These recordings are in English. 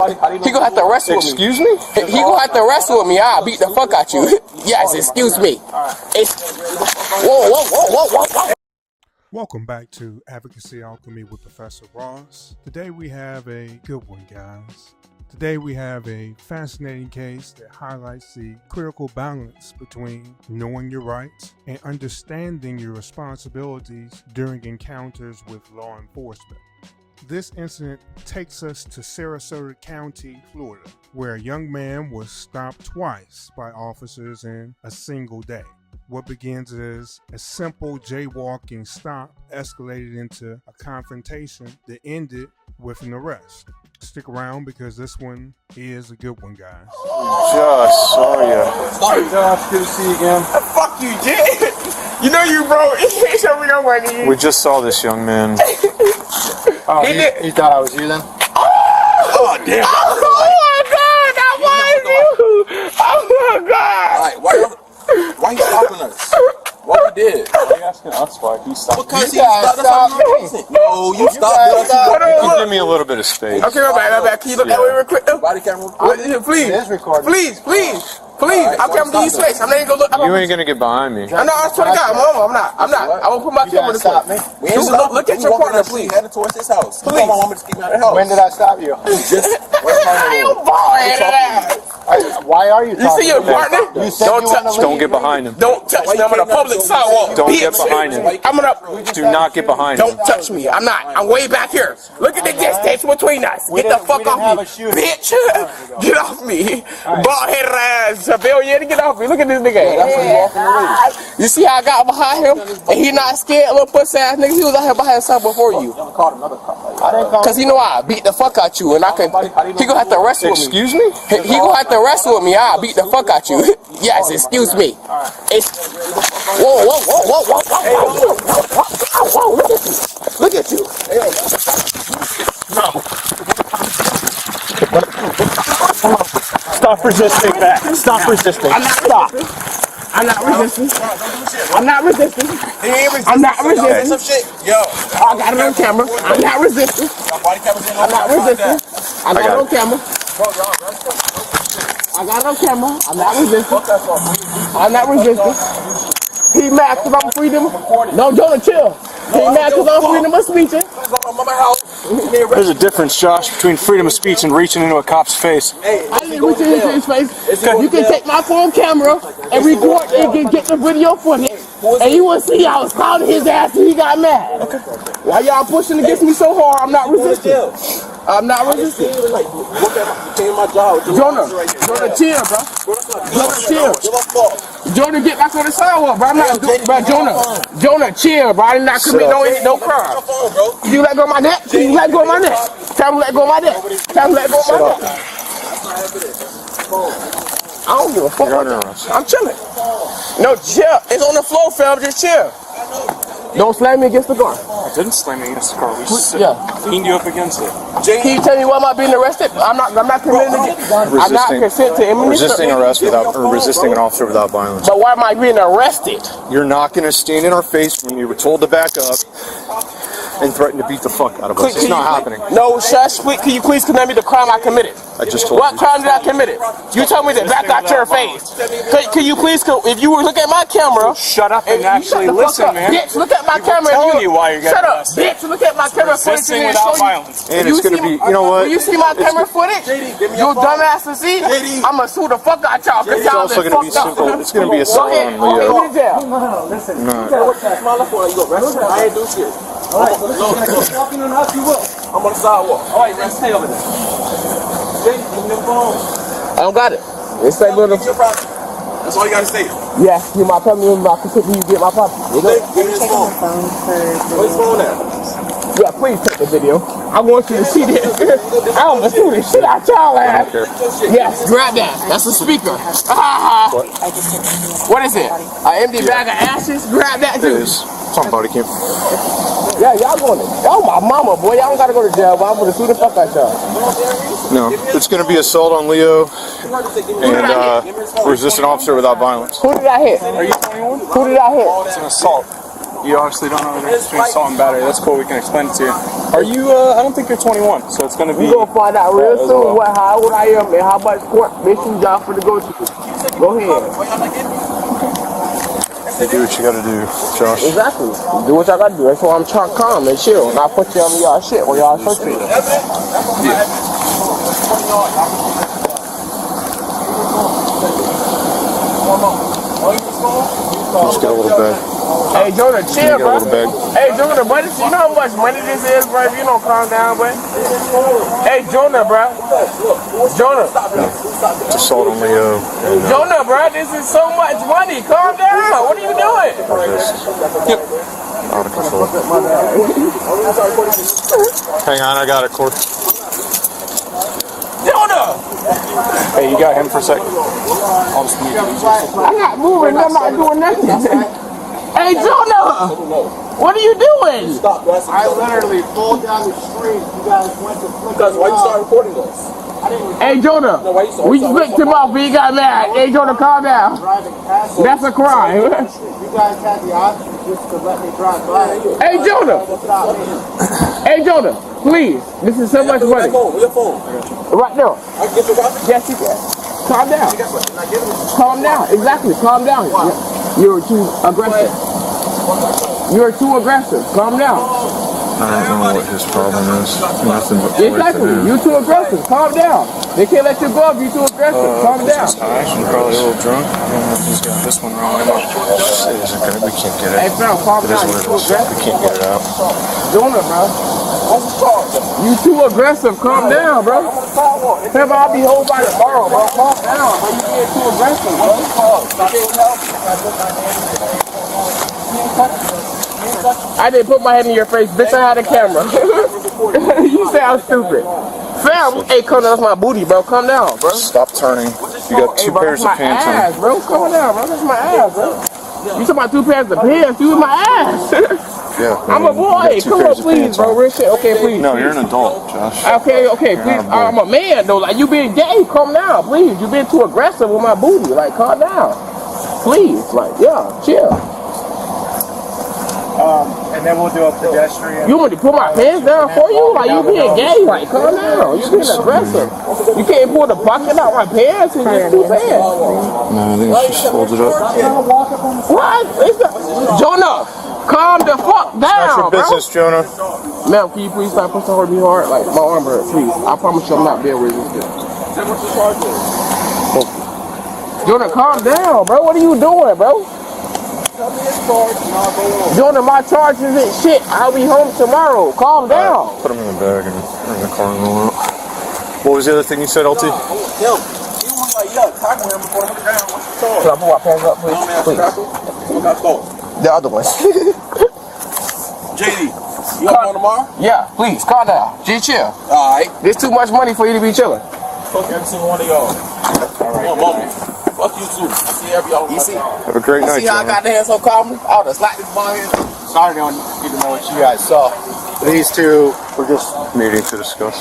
He gonna have to wrestle with me. Excuse me? He gonna have to wrestle with me. I'll beat the fuck out you. Yes, excuse me. Whoa. Welcome back to Advocacy Alchemy with Professor Ross. Today we have a good one, guys. Today we have a fascinating case that highlights the critical balance between knowing your rights and understanding your responsibilities during encounters with law enforcement. This incident takes us to Sarasota County, Florida, where a young man was stopped twice by officers in a single day. What begins as a simple jaywalking stop escalated into a confrontation that ended with an arrest. Stick around because this one is a good one, guys. Josh, saw ya. Sorry, Josh. Good to see you again. Fuck you, Jay. You know you broke. Show me no money. We just saw this young man. Oh, he thought I was you then? Oh, damn. Oh, my God. That was you. Oh, my God. Alright, why you stopping us? What we did? Why are you asking us why he stopped? Because he stopped us. No, you stopped us. Give me a little bit of space. Okay, my bad. Can you look that way real quick, though? Body camera. Please. It is recording. Please. I'll come to your space. I'm not even gonna look. You ain't gonna get behind me. I know, I swear to God, I'm not. I will put my camera this stop me. way. Look at your partner, please. Headed towards his house. Please. My mama just keep me out of the house. When did I stop you? You bald-headed ass. Why are you talking? You see your to me? partner? You said you want to leave. Don't get behind him. Don't touch me. I'm on a public sidewalk. Don't bitch. get behind him. I'm gonna. Do not get behind him. Don't touch me. I'm not. I'm way back here. Look at the distance between us. Get the fuck off me, bitch. Get off me. Bald-headed ass civilian. Get off me. Look at this nigga. You see how I got behind him? And he not scared, little pussy ass nigga. He was out here by himself before you. Cause he know I beat the fuck out you, and I can. He gonna have to wrestle with me. Excuse me? He gonna have to wrestle with me. I'll beat the fuck out you. Yes, excuse me. Whoa. Look at you. Stop resisting that. Stop resisting. Stop. I'm not resisting. I'm not resisting. Some shit. Yo. I got it on camera. I'm not resisting. Body camera's in. I'm not resisting. I got it on camera. I got it on camera. I'm not resisting. I'm not resisting. He mad because I'm freedom. No, Jonah, chill. He mad because I'm freedom of speech. There's a difference, Josh, between freedom of speech and reaching into a cop's face. I didn't reach into his face. You can take my phone camera and record and get the video footage, and you will see I was pounding his ass and he got mad. Why y'all pushing against me so hard? I'm not resisting. I'm not resisting. Jonah, chill, bro. Jonah, chill. Jonah, get back on the sidewalk, bro. I'm not doing, bro. Jonah, chill, bro. I did not commit no crime. Can you let go of my neck? Can you let go of my neck? Tell me let go of my neck. Tell me let go of my neck. I don't give a fuck. I'm chilling. No, chill. It's on the floor, fam. Just chill. Don't slam me against the car. I didn't slam you against the car. We Leaned you up against it. Can you tell me why am I being arrested? I'm not committing I'm not consent to imminent. Resisting arrest resisting an officer without violence. But why am I being arrested? You're not gonna stand in our face when you were told to back up and threaten to beat the fuck out of us. It's not happening. No, shush. Can you please condemn me the crime I committed? I just told you. What crime did I commit? You told me to back out your face. Can you please, if you were looking at my camera, shut up and actually listen, man. Bitch, look at my camera. I'm telling you why you're getting arrested. Bitch, look at my camera footage. Resisting without violence. And it's gonna be, you know what? When you see my camera footage, you dumbass to see, I'ma sue the fuck out y'all because y'all been fucked up. It's gonna be a assault on Leo. Go to jail. I ain't do shit. Walking on us, you will. I'm on the sidewalk. Alright, man, stay over there. Jay, give me your phone. I don't got it. It's like little. That's all you gotta say. Yeah, you my family member. I can take you get my property. Give me his phone. Where's his phone at? Yeah, please take the video. I want you to see this. I almost threw this shit out y'all ass. Yes, grab that. That's a speaker. What is it? An empty bag of ashes? Grab that too. It's on body cam. Yeah, y'all going to. Y'all my mama, boy. Y'all don't gotta go to jail, but I'm gonna sue the fuck out y'all. No, it's gonna be assault on Leo and resist an officer without violence. Who did I hit? Are you 21? Who did I hit? It's an assault. You obviously don't know the difference between assault and battery. That's cool. We can explain it to you. Are you? I don't think you're 21, so it's gonna be. You gonna find out real soon how old I am and how much court mission y'all for to go to. Go ahead. You do what you gotta do, Josh. Exactly. Do what y'all gotta do. That's why I'm trying to calm and chill. Not put you on y'all shit when y'all supposed to. Yeah. Just get a little bag. Hey, Jonah, chill, bro. Hey, Jonah, bro, you know how much money this is, bro? If you don't calm down, bro. Hey, Jonah, bro. Jonah. It's assault on Leo. Jonah, bro, this is so much money. Calm down. What are you doing? Yep. Out of control. Hang on, I got it, Corey. Jonah! Hey, you got him for a second? I'll just mute you. I'm not moving. I'm not doing nothing. Hey, Jonah! What are you doing? Stop, that's I literally pulled down the street. You guys went to flick because why you start recording this? Hey, Jonah, we flicked him off, but he got mad. Hey, Jonah, calm down. That's a crime. You guys had the option just to let me drive by. Hey, Jonah. Hey, Jonah, please. This is so much money. Where's your phone? Right now. I can get your copy? Yes, you can. Calm down. Calm down. Exactly. Calm down. You're too aggressive. You're too aggressive. Calm down. I don't know what his problem is. Nothing but Exactly. You're too aggressive. Calm down. They can't let you go if you're too aggressive. Calm down. He's probably a little drunk. I don't know if he's got this one wrong. We can't get it. Hey, fam, calm It is down. what You're it too is. aggressive. We can't get it out. Jonah, bro. You too aggressive. Calm down, bro. Fam, I'll be home by tomorrow, bro. Calm down, bro. You being too aggressive, bro. I didn't put my head in your face, bitch. I had a camera. You sound stupid. Fam, hey, come down. That's my booty, bro. Calm down, bro. Stop turning. You got two Hey, bro, pairs that's of my pants ass, on. bro. Calm down, bro. That's my ass, bro. You talking about two pairs of pants? You in my ass. Yeah. I'm a boy. Come on, please, bro. Real shit. Okay, please. No, you're an adult, Josh. Okay, please. I'm a man, though. Like, you being gay. Calm down, please. You being too aggressive with my booty. Like, calm down. Please. Like, yeah, chill. And then we'll do a pedestrian. You want me to put my pants down for you? Like, you being gay. Like, calm down. You being aggressive. You can't pull the pocket out my pants and just two pants. No, I think it's just fold it up. What? Jonah, calm the fuck down, That's your business, bro. Jonah. Ma'am, can you please stop pushing hard me hard? Like, my arm hurt, please. I promise you I'm not being resistant. Jonah, calm down, bro. What are you doing, bro? Jonah, my charge isn't shit. I'll be home tomorrow. Calm down. Put them in the bag and in the car and roll out. What was the other thing you said, LT? Yo, he was like, yo, tackle him before he went down. What's the story? Can I put my pants up, please? Please. Let's go. The other ones. JD, you up on tomorrow? Yeah, please, calm down. Just chill. Alright. There's too much money for you to be chilling. Fuck every single one of y'all. Alright. One moment. Fuck you too. I see every y'all. You see? Have a great night, See how I Jonah. got the hands so calm? I would have slapped this ball here. Sorry, I don't get to know what you guys saw. These two were just Meeting to discuss.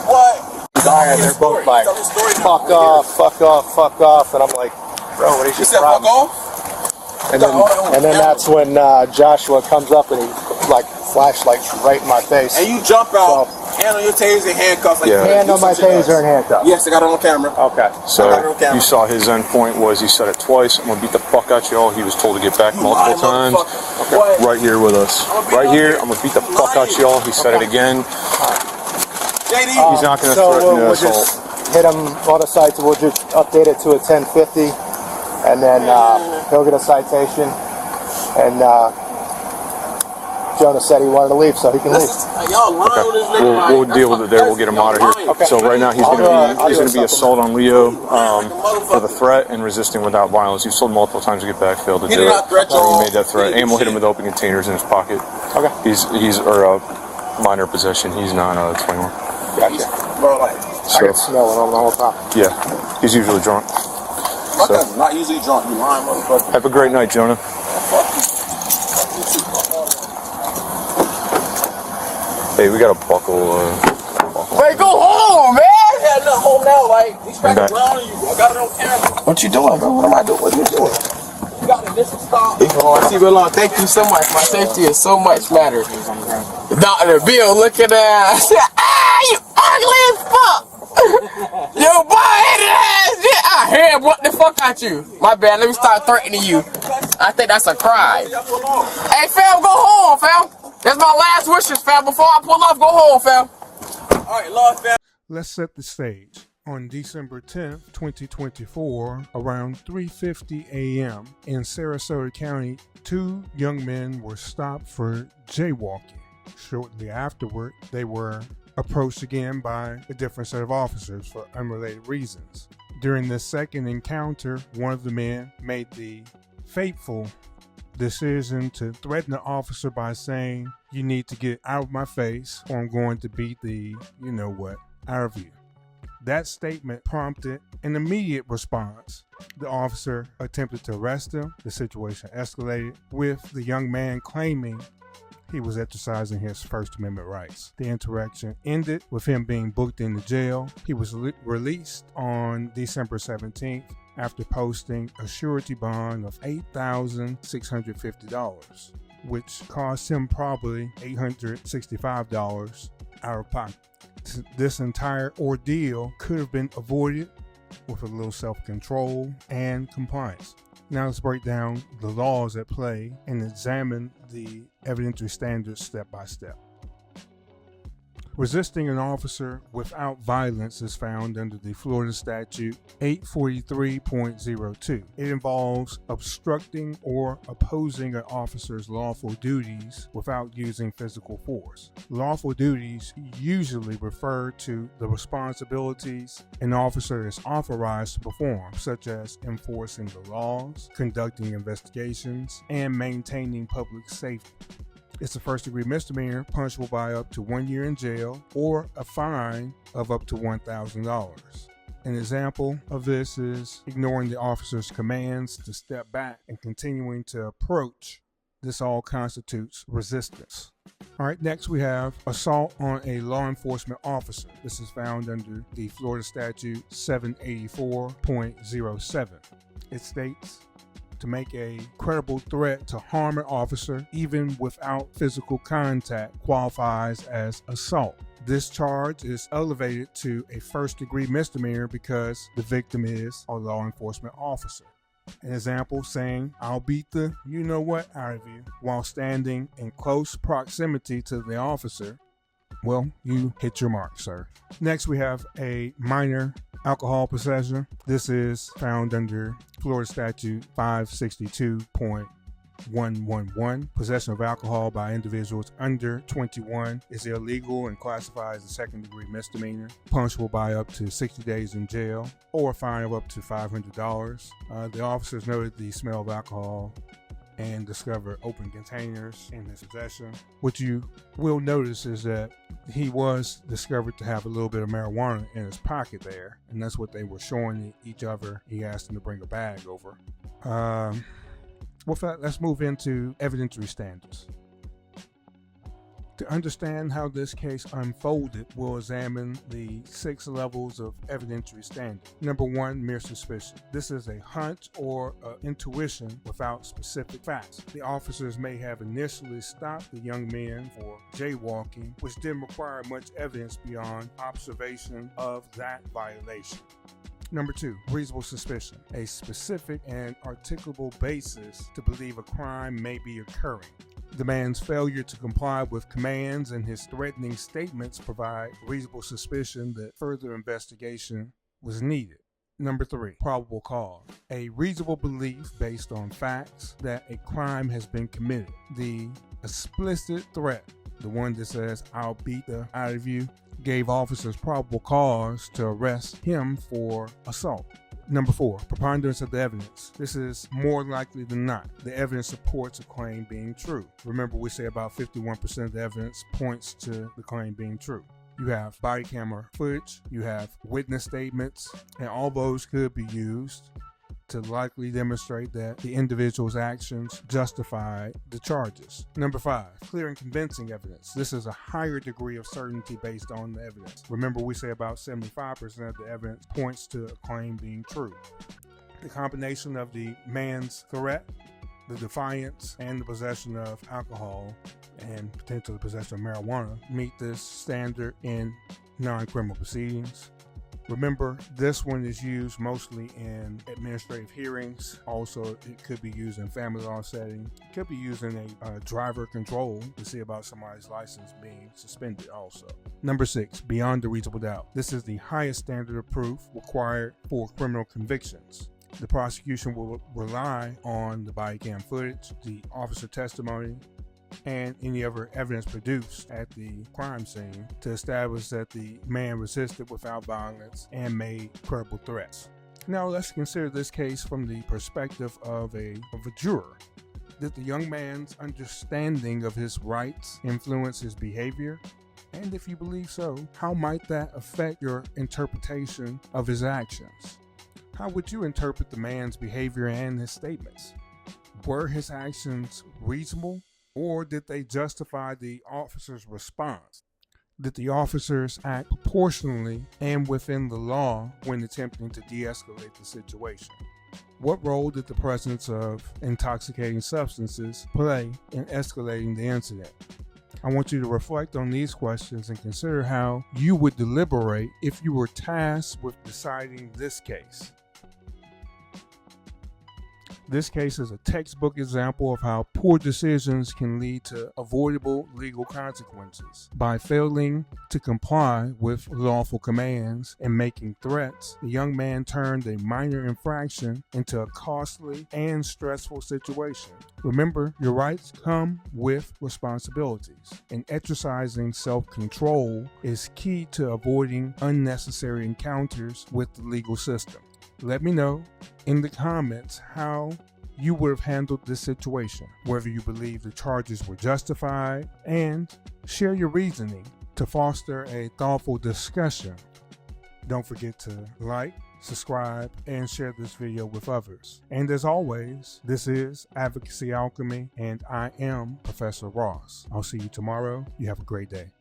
What? dying. They're both like, Tell the story. fuck off, fuck off, fuck off. And I'm like, bro, what is You your said fuck problem? off? And then that's when Joshua comes up and he like flashlights right in my face. And you jump out, hand on your taser and handcuffs. Like Yeah. Hand on my taser and handcuffs. Yes, I got it on camera. Okay. So I got it on camera. you saw his end point was he said it twice. I'm gonna beat the fuck out y'all. He was told to get back multiple times. What? Right here with us. Right here, I'm gonna beat the fuck out y'all. He said it again. JD. He's not gonna So threaten we'll us all. just hit him on a site. We'll just update it to a 1050, and then he'll get a citation. And Jonah said he wanted to leave, so he can leave. Y'all lying on this nigga. We'll deal with it there. We'll get him out of here. Okay. So right now he's gonna be assault on Leo for the threat and resisting without violence. He's told multiple times to get back, failed to He do did it. not threat y'all. He made that threat, and we'll hit him with open containers in his pocket. Okay. He's minor possession. He's not 21. Gotcha. Bro, like, I So get smelling on the whole time. yeah, he's usually drunk. fuck So that. Not usually drunk. You lying, motherfucker. have a great night, Jonah. Hey, we got a buckle. Wait, go home, man! I had nothing home now. Like, he's I'm back. cracking around on you. I got it on camera. What you doing, bro? What am I doing? What you doing? You got it This is stop. See, Long, thank you so much. My safety is so much matter. Dr. Bill, look at that. You ugly as fuck. Yo, boy, I hear what the fuck at you. My bad, let me start threatening you. I think that's a crime. Hey, fam, go home, fam. That's my last wishes, fam. Before I pull off, go home, fam. All right, Lord, fam. Let's set the stage. On December 10th, 2024, around 3:50 a.m. in Sarasota County, 2 young men were stopped for jaywalking. Shortly afterward, they were approached again by a different set of officers for unrelated reasons. During this second encounter, one of the men made the fateful decision to threaten the officer by saying, "You need to get out of my face or I'm going to beat the you-know-what out of you." That statement prompted an immediate response. The officer attempted to arrest him. The situation escalated, with the young man claiming he was exercising his First Amendment rights. The interaction ended with him being booked into jail. He was released on December 17th after posting a surety bond of $8,650, which cost him probably $865 out of pocket. This entire ordeal could have been avoided with a little self-control and compliance. Now let's break down the laws at play and examine the evidentiary standards step by step. Resisting an officer without violence is found under the Florida Statute 843.02. It involves obstructing or opposing an officer's lawful duties without using physical force. Lawful duties usually refer to the responsibilities an officer is authorized to perform, such as enforcing the laws, conducting investigations, and maintaining public safety. It's a first-degree misdemeanor punishable by up to 1 year in jail or a fine of up to $1,000. An example of this is ignoring the officer's commands to step back and continuing to approach. This all constitutes resistance. All right, next we have assault on a law enforcement officer. This is found under the Florida Statute 784.07. It states, to make a credible threat to harm an officer, even without physical contact, qualifies as assault. This charge is elevated to a first-degree misdemeanor because the victim is a law enforcement officer. An example, saying, "I'll beat the you-know-what out of you," while standing in close proximity to the officer. Well, you hit your mark, sir. Next, we have a minor alcohol possession. This is found under Florida Statute 562.111. Possession of alcohol by individuals under 21 is illegal and classified as a second-degree misdemeanor, punishable by up to 60 days in jail or a fine of up to $500. The officers noted the smell of alcohol and discovered open containers in his possession. What you will notice is that he was discovered to have a little bit of marijuana in his pocket there, and that's what they were showing each other. He asked them to bring a bag over. With that, let's move into evidentiary standards. To understand how this case unfolded, we'll examine the 6 levels of evidentiary standard. Number 1, mere suspicion. This is a hunch or intuition without specific facts. The officers may have initially stopped the young men for jaywalking, which didn't require much evidence beyond observation of that violation. Number 2, reasonable suspicion. A specific and articulable basis to believe a crime may be occurring. The man's failure to comply with commands and his threatening statements provide reasonable suspicion that further investigation was needed. Number 3, probable cause. A reasonable belief based on facts that a crime has been committed. The explicit threat, the one that says, "I'll beat the out of you," gave officers probable cause to arrest him for assault. Number 4, preponderance of the evidence. This is more likely than not. The evidence supports a claim being true. Remember, we say about 51% of the evidence points to the claim being true. You have body camera footage, you have witness statements, and all those could be used to likely demonstrate that the individual's actions justify the charges. Number 5, clear and convincing evidence. This is a higher degree of certainty based on the evidence. Remember, we say about 75% of the evidence points to a claim being true. The combination of the man's threat The defiance and the possession of alcohol and potentially possession of marijuana meet this standard in non-criminal proceedings. Remember, this one is used mostly in administrative hearings. Also, it could be used in family law setting. It could be used in a driver control to see about somebody's license being suspended also. Number 6, beyond a reasonable doubt. This is the highest standard of proof required for criminal convictions. The prosecution will rely on the body cam footage, the officer testimony, and any other evidence produced at the crime scene to establish that the man resisted without violence and made credible threats. Now let's consider this case from the perspective of a juror. Did the young man's understanding of his rights influence his behavior? And if you believe so, how might that affect your interpretation of his actions? How would you interpret the man's behavior and his statements? Were his actions reasonable? Or did they justify the officer's response? Did the officers act proportionally and within the law when attempting to de-escalate the situation? What role did the presence of intoxicating substances play in escalating the incident? I want you to reflect on these questions and consider how you would deliberate if you were tasked with deciding this case. This case is a textbook example of how poor decisions can lead to avoidable legal consequences. By failing to comply with lawful commands and making threats, the young man turned a minor infraction into a costly and stressful situation. Remember, your rights come with responsibilities, and exercising self-control is key to avoiding unnecessary encounters with the legal system. Let me know in the comments how you would have handled this situation, whether you believe the charges were justified, and share your reasoning to foster a thoughtful discussion. Don't forget to like, subscribe, and share this video with others. And as always, this is Advocacy Alchemy, and I am Professor Ross. I'll see you tomorrow. You have a great day.